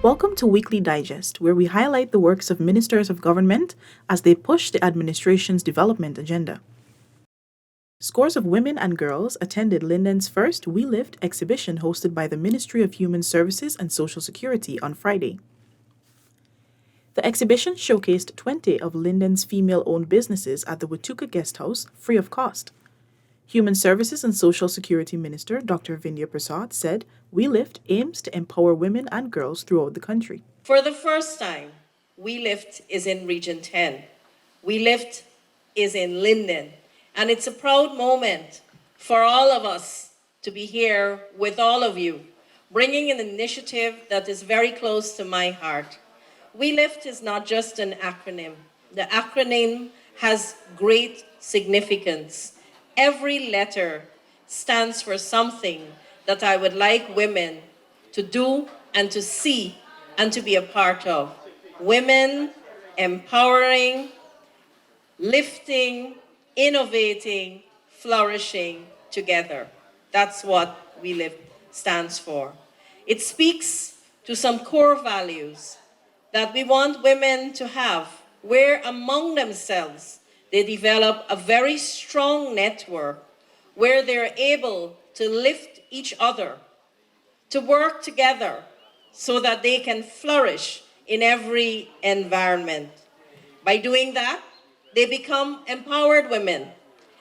Welcome to Weekly Digest, where we highlight the works of ministers of government as they push the administration's development agenda. Scores of women and girls attended Linden's first We Lift exhibition hosted by the Ministry of Human Services and Social Security on Friday. The exhibition showcased 20 of Linden's female-owned businesses at the Watuka Guest House free of cost. Human Services and Social Security Minister Dr. Vindhya Prasad said We Lift aims to empower women and girls throughout the country. For the first time, We Lift is in Region 10. We Lift is in Linden. And it's a proud moment for all of us to be here with all of you, bringing an initiative that is very close to my heart. We Lift is not just an acronym. The acronym has great significance. Every letter stands for something that I would like women to do and to see and to be a part of. Women empowering, lifting, innovating, flourishing together. That's what We Lift stands for. It speaks to some core values that we want women to have, where among themselves they develop a very strong network where they're able to lift each other, to work together so that they can flourish in every environment. By doing that, they become empowered women,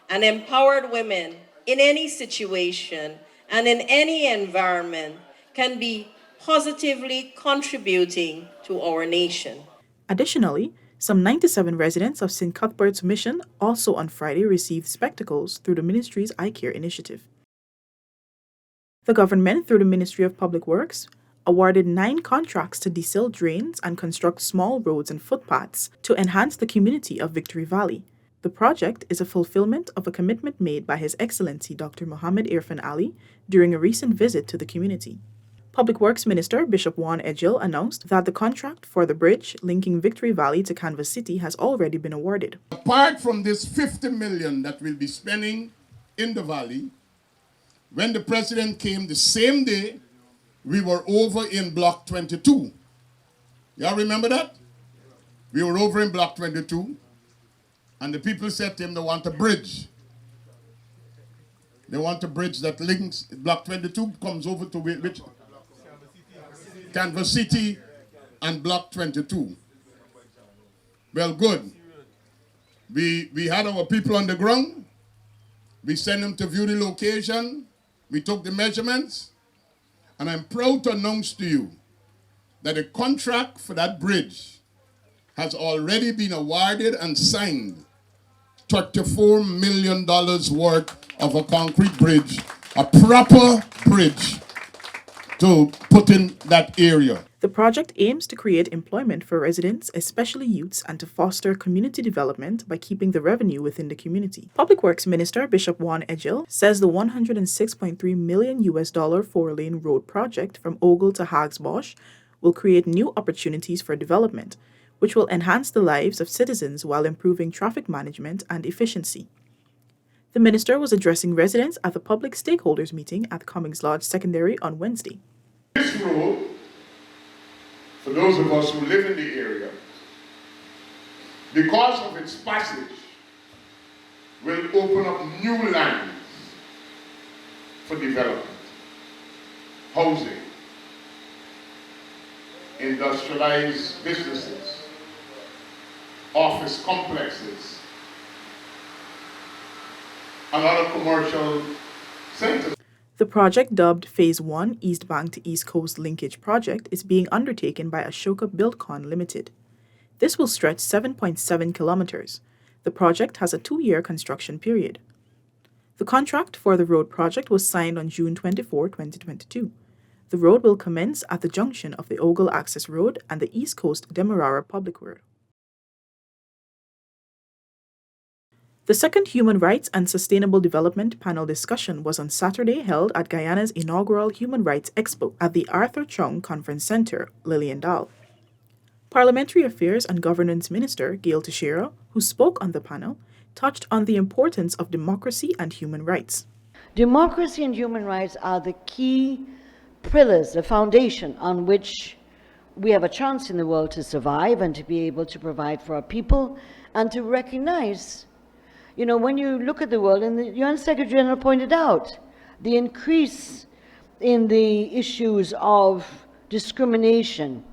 and empowered women in any situation and in any environment can be positively contributing to our nation. Additionally, some 97 residents of St. Cuthbert's Mission also on Friday received spectacles through the ministry's Eye Care initiative. The government, through the Ministry of Public Works, awarded 9 contracts to desill drains and construct small roads and footpaths to enhance the community of Victory Valley. The project is a fulfillment of a commitment made by His Excellency Dr. Mohammed Irfan Ali during a recent visit to the community. Public Works Minister Bishop Juan Edgil announced that the contract for the bridge linking Victory Valley to Canvas City has already been awarded. Apart from this $50 million that we'll be spending in the valley, when the president came the same day, we were over in Block 22. Y'all remember that? We were over in Block 22, and the people said to him they want a bridge. They want a bridge that links, Block 22 comes over to which? Canvas City and Block 22. Well, good. We had our people on the ground. We sent them to view the location. We took the measurements. And I'm proud to announce to you that the contract for that bridge has already been awarded and signed. $34 million worth of a concrete bridge, a proper bridge to put in that area. The project aims to create employment for residents, especially youths, and to foster community development by keeping the revenue within the community. Public Works Minister Bishop Juan Edgil says the $106.3 million 4-lane road project from Ogle to Hagsbosch will create new opportunities for development, which will enhance the lives of citizens while improving traffic management and efficiency. The minister was addressing residents at the public stakeholders meeting at Cummings Lodge Secondary on Wednesday. This road, for those of us who live in the area, because of its passage, will open up new lands for development, housing, industrialized businesses, office complexes, and other commercial centers. The project, dubbed Phase 1 East Bank to East Coast Linkage Project, is being undertaken by Ashoka Buildcon Limited. This will stretch 7.7 kilometers. The project has a 2-year construction period. The contract for the road project was signed on June 24, 2022. The road will commence at the junction of the Ogle Access Road and the East Coast Demerara Public Road. The second Human Rights and Sustainable Development panel discussion was on Saturday held at Guyana's inaugural Human Rights Expo at the Arthur Chung Conference Center, Lilienthal. Parliamentary Affairs and Governance Minister Gail Teixeira, who spoke on the panel, touched on the importance of democracy and human rights. Democracy and human rights are the key pillars, the foundation on which we have a chance in the world to survive and to be able to provide for our people and to recognize, when you look at the world, and the UN Secretary General pointed out, the increase in the issues of discrimination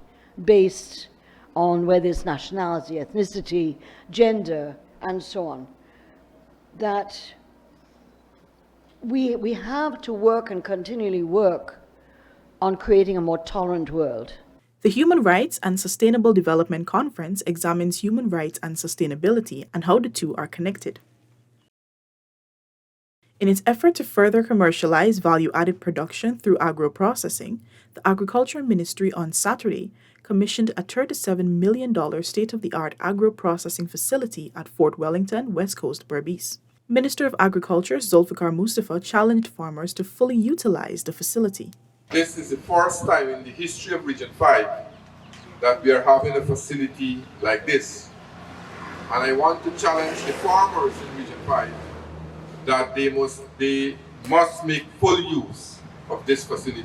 based on whether it's nationality, ethnicity, gender, and so on, that we have to work and continually work on creating a more tolerant world. The Human Rights and Sustainable Development Conference examines human rights and sustainability and how the two are connected. In its effort to further commercialize value-added production through agro-processing, the Agriculture Ministry on Saturday commissioned a $37 million state-of-the-art agro-processing facility at Fort Wellington, West Coast, Berbice. Minister of Agriculture Zulfikar Mustafa challenged farmers to fully utilize the facility. This is the first time in the history of Region 5 that we are having a facility like this. And I want to challenge the farmers in Region 5 that they must make full use of this facility.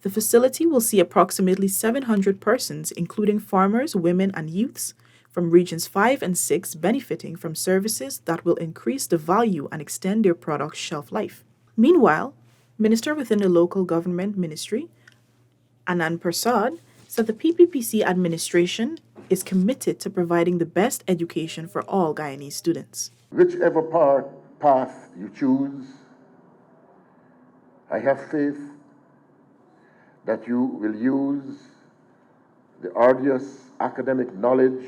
The facility will see approximately 700 persons, including farmers, women, and youths, from Regions 5 and 6 benefiting from services that will increase the value and extend their product's shelf life. Meanwhile, Minister within the Local Government Ministry, Anand Prasad, said the PPPC administration is committed to providing the best education for all Guyanese students. Whichever path you choose, I have faith that you will use the arduous academic knowledge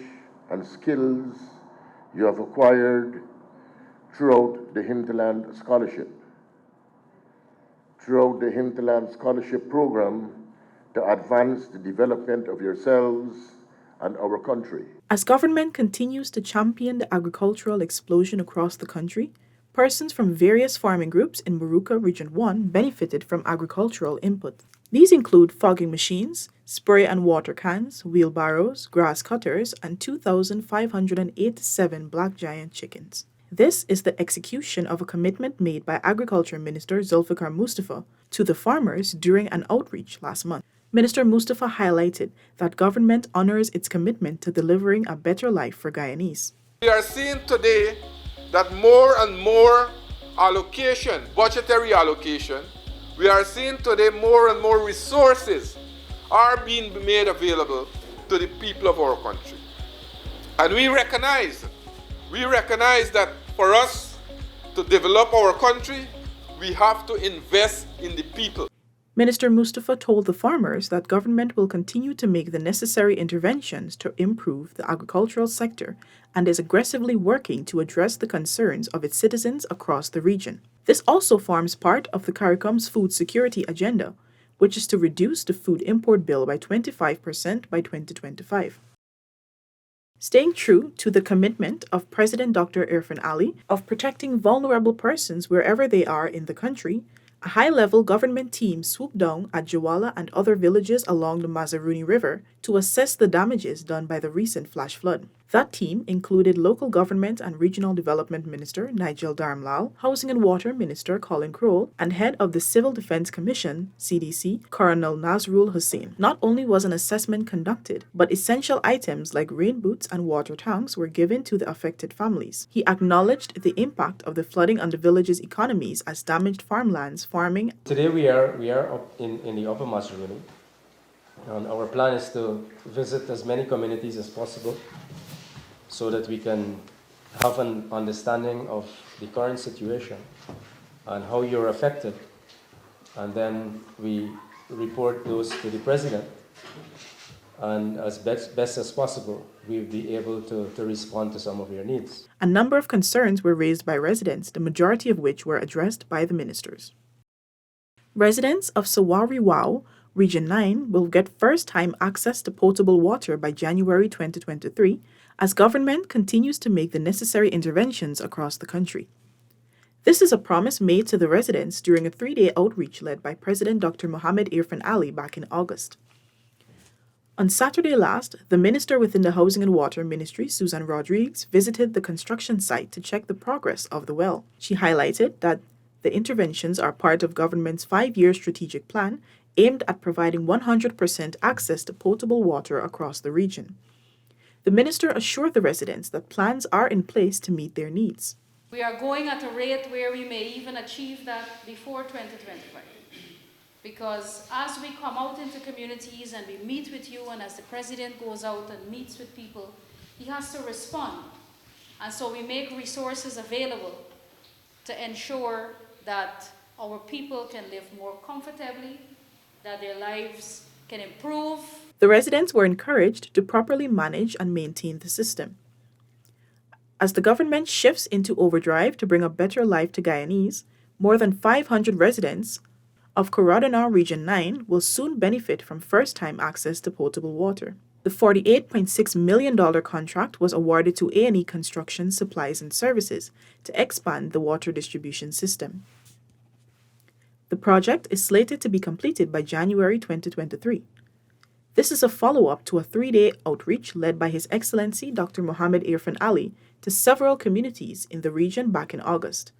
and skills you have acquired throughout the Hinterland Scholarship. Throughout the Hinterland Scholarship Program to advance the development of yourselves and our country. As government continues to champion the agricultural explosion across the country, persons from various farming groups in Moruca Region 1 benefited from agricultural input. These include fogging machines, spray and water cans, wheelbarrows, grass cutters, and 2,587 black giant chickens. This is the execution of a commitment made by Agriculture Minister Zulfikar Mustafa to the farmers during an outreach last month. Minister Mustafa highlighted that government honors its commitment to delivering a better life for Guyanese. We are seeing today that more and more allocation, budgetary allocation, we are seeing today more and more resources are being made available to the people of our country. And we recognize that for us to develop our country, we have to invest in the people. Minister Mustafa told the farmers that government will continue to make the necessary interventions to improve the agricultural sector and is aggressively working to address the concerns of its citizens across the region. This also forms part of the CARICOM's food security agenda, which is to reduce the food import bill by 25% by 2025. Staying true to the commitment of President Dr. Irfaan Ali of protecting vulnerable persons wherever they are in the country, a high-level government team swooped down at Jawala and other villages along the Mazaruni River to assess the damages done by the recent flash flood. That team included local government and regional development minister Nigel Darmlal, housing and water minister Colin Crowell, and head of the Civil Defense Commission, CDC, Colonel Nazrul Hussain. Not only was an assessment conducted, but essential items like rain boots and water tanks were given to the affected families. He acknowledged the impact of the flooding on the village's economies as damaged farmlands, farming. Today we are up in the Upper Mazaruni, and our plan is to visit as many communities as possible so that we can have an understanding of the current situation and how you're affected. And then we report those to the President. And as best as possible, we'll be able to respond to some of your needs. A number of concerns were raised by residents, the majority of which were addressed by the ministers. Residents of Sawari Wau, Region 9, will get first-time access to potable water by January 2023, as government continues to make the necessary interventions across the country. This is a promise made to the residents during a 3-day outreach led by President Dr. Mohamed Irfaan Ali back in August. On Saturday last, the minister within the Housing and Water Ministry, Susan Rodriguez, visited the construction site to check the progress of the well. She highlighted that the interventions are part of government's 5-year strategic plan aimed at providing 100% access to potable water across the region. The minister assured the residents that plans are in place to meet their needs. We are going at a rate where we may even achieve that before 2025. Because as we come out into communities and we meet with you, and as the president goes out and meets with people, he has to respond. And so we make resources available to ensure that our people can live more comfortably, that their lives can improve. The residents were encouraged to properly manage and maintain the system. As the government shifts into overdrive to bring a better life to Guyanese, more than 500 residents of Coradona Region 9 will soon benefit from first-time access to potable water. The $48.6 million contract was awarded to A&E Construction Supplies and Services to expand the water distribution system. The project is slated to be completed by January 2023. This is a follow-up to a 3-day outreach led by His Excellency Dr. Mohammed Irfan Ali to several communities in the region back in August.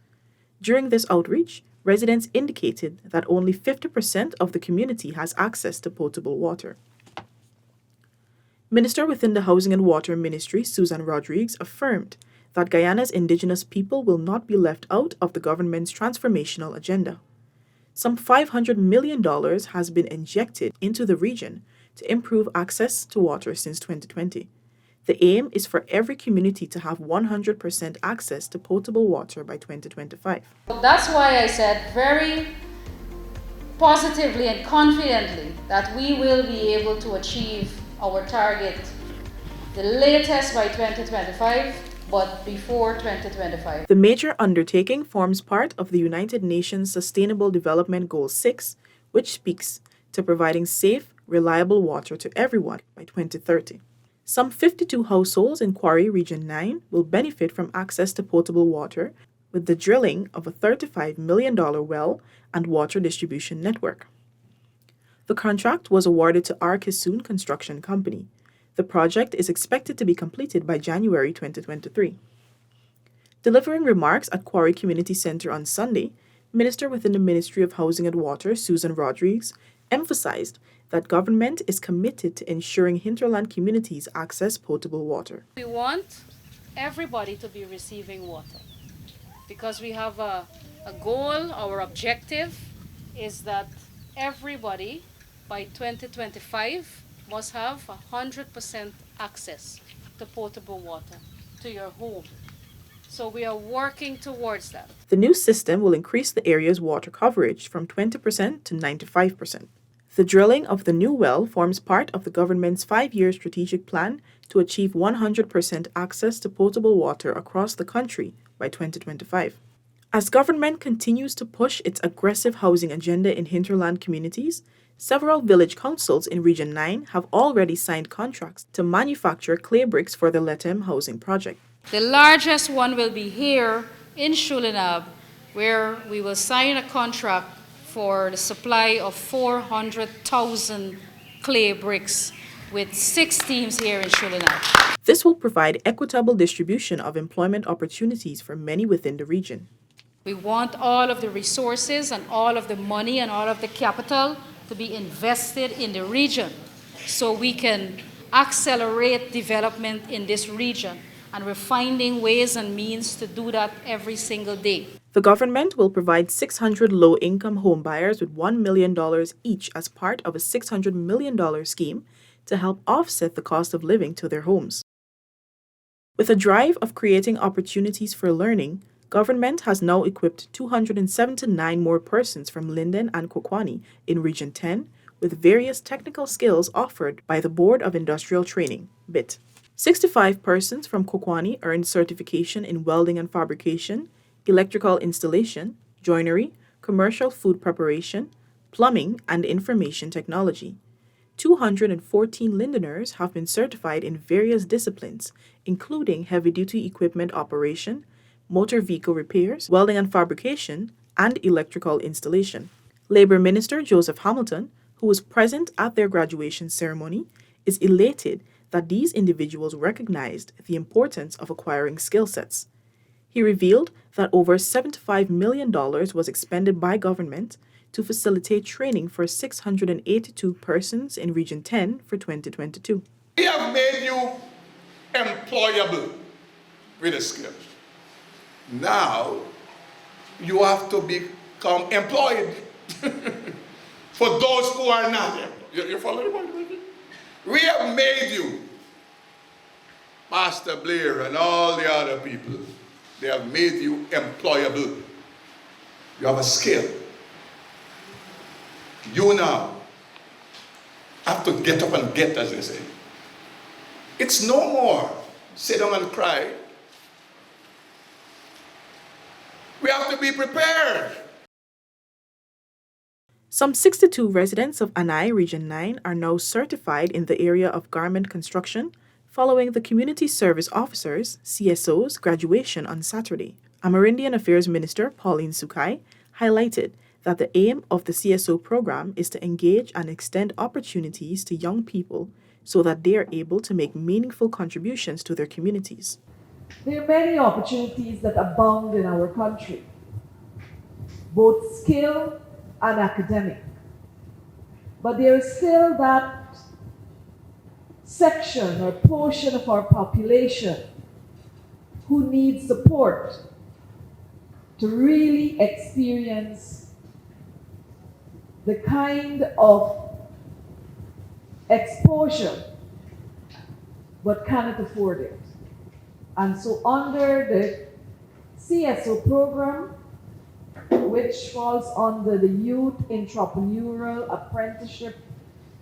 During this outreach, residents indicated that only 50% of the community has access to potable water. Minister within the Housing and Water Ministry, Susan Rodriguez, affirmed that Guyana's indigenous people will not be left out of the government's transformational agenda. Some $500 million has been injected into the region to improve access to water since 2020. The aim is for every community to have 100% access to potable water by 2025. That's why I said very positively and confidently that we will be able to achieve our target, the latest by 2025, but before 2025. The major undertaking forms part of the United Nations Sustainable Development Goal 6, which speaks to providing safe, reliable water to everyone by 2030. Some 52 households in Quarry Region 9 will benefit from access to potable water with the drilling of a $35 million well and water distribution network. The contract was awarded to R. Kisoon Construction Company. The project is expected to be completed by January 2023. Delivering remarks at Quarry Community Center on Sunday, Minister within the Ministry of Housing and Water, Susan Rodriguez, emphasized that government is committed to ensuring hinterland communities access potable water. We want everybody to be receiving water because we have a goal. Our objective is that everybody by 2025 must have 100% access to potable water to your home. So we are working towards that. The new system will increase the area's water coverage from 20% to 95%. The drilling of the new well forms part of the government's 5-year strategic plan to achieve 100% access to potable water across the country by 2025. As government continues to push its aggressive housing agenda in hinterland communities, several village councils in Region 9 have already signed contracts to manufacture clay bricks for the Letem housing project. The largest one will be here in Shulinab, where we will sign a contract for the supply of 400,000 clay bricks with 6 teams here in Shulinab. This will provide equitable distribution of employment opportunities for many within the region. We want all of the resources and all of the money and all of the capital to be invested in the region so we can accelerate development in this region. And we're finding ways and means to do that every single day. The government will provide 600 low-income home buyers with $1 million each as part of a $600 million scheme to help offset the cost of living to their homes. With a drive of creating opportunities for learning, government has now equipped 279 more persons from Linden and Kokwani in Region 10 with various technical skills offered by the Board of Industrial Training, BIT. 65 persons from Kokwani earned certification in welding and fabrication, electrical installation, joinery, commercial food preparation, plumbing, and information technology. 214 Lindeners have been certified in various disciplines, including heavy-duty equipment operation, motor vehicle repairs, welding and fabrication, and electrical installation. Labor Minister Joseph Hamilton, who was present at their graduation ceremony, is elated that these individuals recognized the importance of acquiring skill sets. He revealed that over $75 million was expended by government to facilitate training for 682 persons in Region 10 for 2022. We have made you employable with a skill. Now, you have to become employed for those who are not employed. You following me? We have made you, Pastor Blair and all the other people, they have made you employable. You have a skill. You now have to get up and get, as they say. It's no more sit down and cry. We have to be prepared. Some 62 residents of Anai Region 9 are now certified in the area of garment construction following the Community Service Officers, CSOs, graduation on Saturday. Amerindian Affairs Minister Pauline Sukai highlighted that the aim of the CSO program is to engage and extend opportunities to young people so that they are able to make meaningful contributions to their communities. There are many opportunities that abound in our country, both skill and academic. But there is still that section or portion of our population who needs support to really experience the kind of exposure but cannot afford it. And so under the CSO program, which falls under the Youth Entrepreneurial Apprenticeship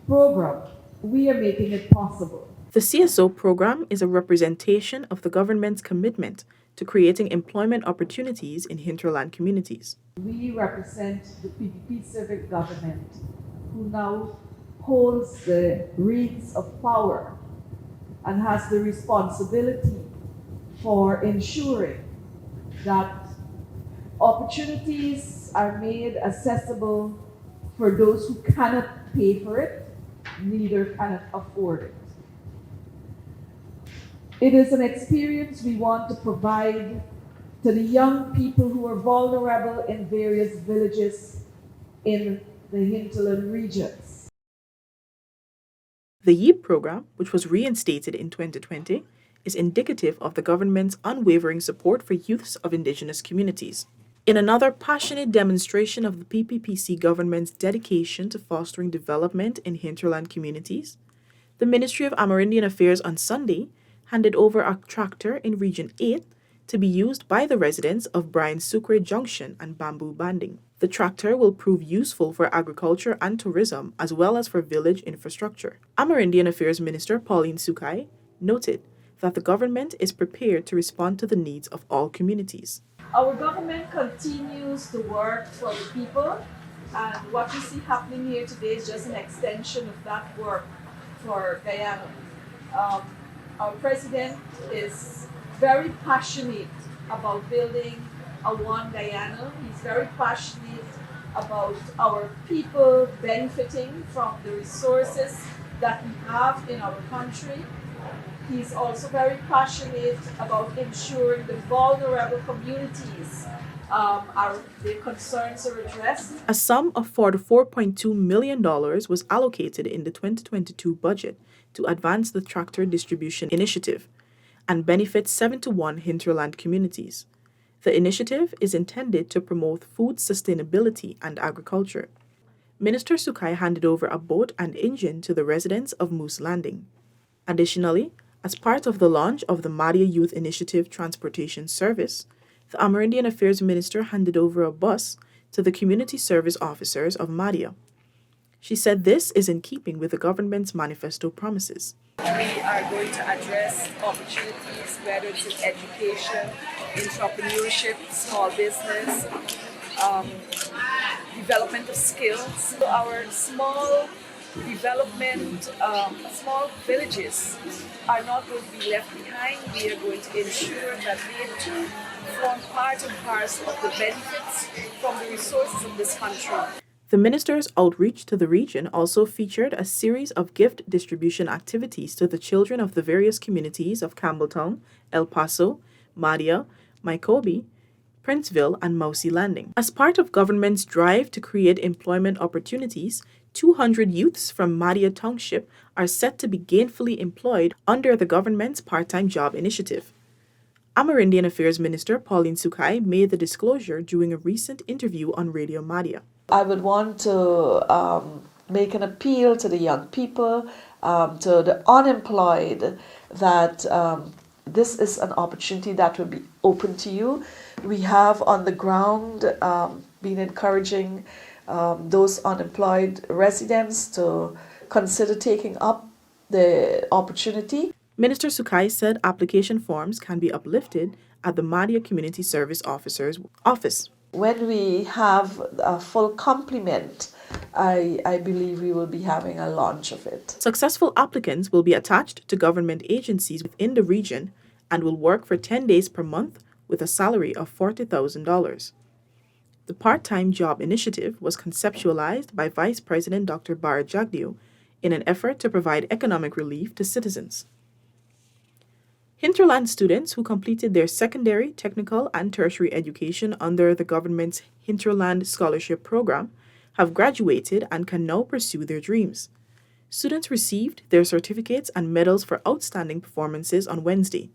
Program, we are making it possible. The CSO program is a representation of the government's commitment to creating employment opportunities in hinterland communities. We represent the PPP civic government, who now holds the reins of power and has the responsibility for ensuring that opportunities are made accessible for those who cannot pay for it, neither cannot afford it. It is an experience we want to provide to the young people who are vulnerable in various villages in the hinterland regions. The YEEP program, which was reinstated in 2020, is indicative of the government's unwavering support for youths of indigenous communities. In another passionate demonstration of the PPPC government's dedication to fostering development in hinterland communities, the Ministry of Amerindian Affairs on Sunday handed over a tractor in Region 8 to be used by the residents of Bryan Sucre Junction and Bamboo Banding. The tractor will prove useful for agriculture and tourism as well as for village infrastructure. Amerindian Affairs Minister Pauline Sukai noted that the government is prepared to respond to the needs of all communities. Our government continues to work for the people, and what we see happening here today is just an extension of that work for Guyana. Our president is very passionate about building a One Guyana. He's very passionate about our people benefiting from the resources that we have in our country. He's also very passionate about ensuring the vulnerable communities, their concerns are addressed. A sum of $44.2 million was allocated in the 2022 budget to advance the tractor distribution initiative and benefit 71 hinterland communities. The initiative is intended to promote food sustainability and agriculture. Minister Sukai handed over a boat and engine to the residents of Moose Landing. Additionally, as part of the launch of the Madia Youth Initiative Transportation Service, the Amerindian Affairs Minister handed over a bus to the Community Service Officers of Madia. She said this is in keeping with the government's manifesto promises. We are going to address opportunities, whether it's in education, entrepreneurship, small business, development of skills. Our small development, small villages are not going to be left behind. We are going to ensure that they too form part and parcel of the benefits from the resources of this country. The minister's outreach to the region also featured a series of gift distribution activities to the children of the various communities of Campbelltown, El Paso, Madia, Mycobee, Princeville, and Mousy Landing. As part of government's drive to create employment opportunities, 200 youths from Madia Township are set to be gainfully employed under the government's part-time job initiative. Amerindian Affairs Minister Pauline Sukai made the disclosure during a recent interview on Radio Madia. I would want to make an appeal to the young people, to the unemployed, that this is an opportunity that will be open to you. We have on the ground been encouraging those unemployed residents to consider taking up the opportunity. Minister Sukai said application forms can be uplifted at the Madia Community Service Officer's office. When we have a full complement, I believe we will be having a launch of it. Successful applicants will be attached to government agencies within the region and will work for 10 days per month with a salary of $40,000. The part-time job initiative was conceptualized by Vice President Dr. Bharat Jagdeo in an effort to provide economic relief to citizens. Hinterland students who completed their secondary, technical, and tertiary education under the government's Hinterland Scholarship Program have graduated and can now pursue their dreams. Students received their certificates and medals for outstanding performances on Wednesday.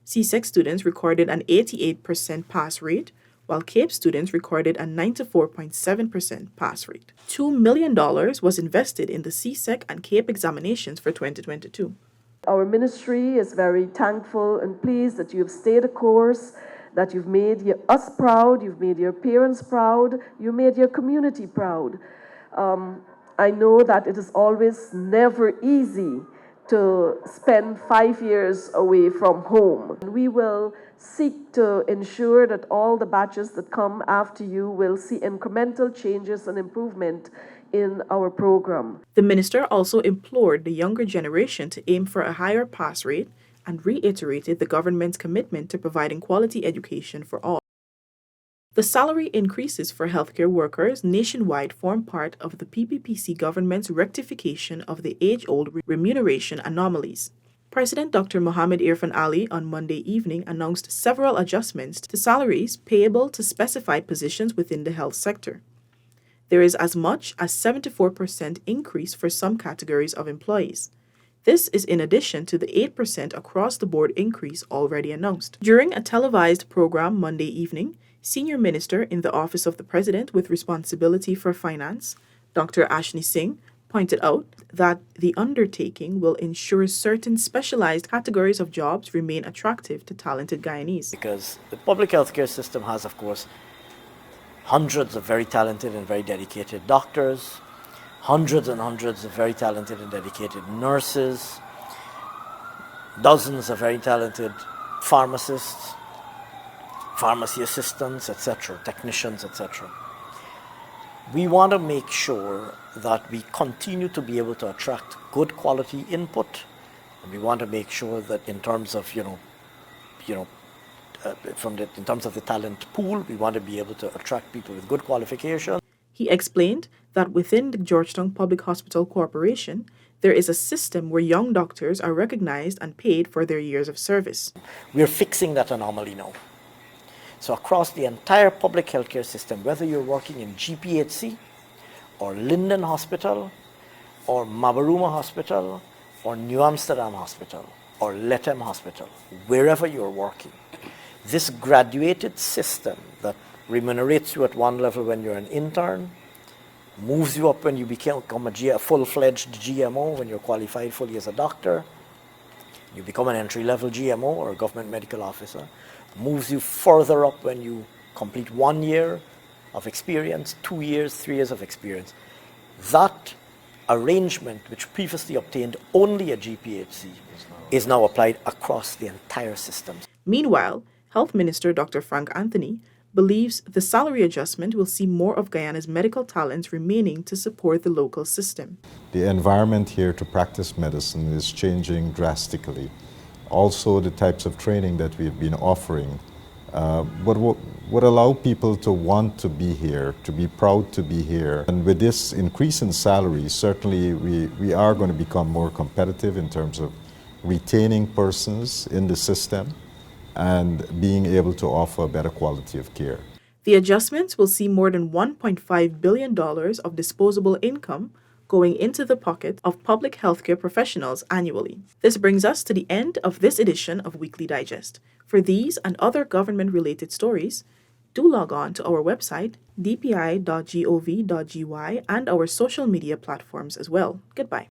CSEC students recorded an 88% pass rate, while CAPE students recorded a 94.7% pass rate. $2 million was invested in the CSEC and CAPE examinations for 2022. Our ministry is very thankful and pleased that you've stayed the course, that you've made us proud, you've made your parents proud, you made your community proud. I know that it is always never easy to spend 5 years away from home. We will seek to ensure that all the batches that come after you will see incremental changes and improvement in our program. The minister also implored the younger generation to aim for a higher pass rate and reiterated the government's commitment to providing quality education for all. The salary increases for healthcare workers nationwide form part of the PPPC government's rectification of the age-old remuneration anomalies. President Dr. Mohammed Irfan Ali on Monday evening announced several adjustments to salaries payable to specified positions within the health sector. There is as much as 74% increase for some categories of employees. This is in addition to the 8% across-the-board increase already announced. During a televised program Monday evening, Senior Minister in the Office of the President with responsibility for finance, Dr. Ashni Singh, pointed out that the undertaking will ensure certain specialized categories of jobs remain attractive to talented Guyanese. Because the public healthcare system has, of course, hundreds of very talented and very dedicated doctors, hundreds and hundreds of very talented and dedicated nurses, dozens of very talented pharmacists, pharmacy assistants, etc., technicians, etc. We want to make sure that we continue to be able to attract good quality input, and we want to make sure that in terms of, in terms of the talent pool, we want to be able to attract people with good qualifications. He explained that within the Georgetown Public Hospital Corporation, there is a system where young doctors are recognized and paid for their years of service. We're fixing that anomaly now. So across the entire public healthcare system, whether you're working in GPHC, or Linden Hospital, or Mabaruma Hospital, or New Amsterdam Hospital, or Lethem Hospital, wherever you're working, this graduated system that remunerates you at one level when you're an intern, moves you up when you become a full-fledged GMO, when you're qualified fully as a doctor, you become an entry-level GMO or a government medical officer, moves you further up when you complete 1 year of experience, 2 years, 3 years of experience. That arrangement, which previously obtained only at GPHC, is now applied across the entire system. Meanwhile, Health Minister Dr. Frank Anthony believes the salary adjustment will see more of Guyana's medical talents remaining to support the local system. The environment here to practice medicine is changing drastically. Also, the types of training that we've been offering would allow people to want to be here, to be proud to be here. And with this increase in salaries, certainly we are going to become more competitive in terms of retaining persons in the system. and being able to offer a better quality of care. The adjustments will see more than $1.5 billion of disposable income going into the pocket of public healthcare professionals annually. This brings us to the end of this edition of Weekly Digest. For these and other government-related stories, do log on to our website, dpi.gov.gy, and our social media platforms as well. Goodbye.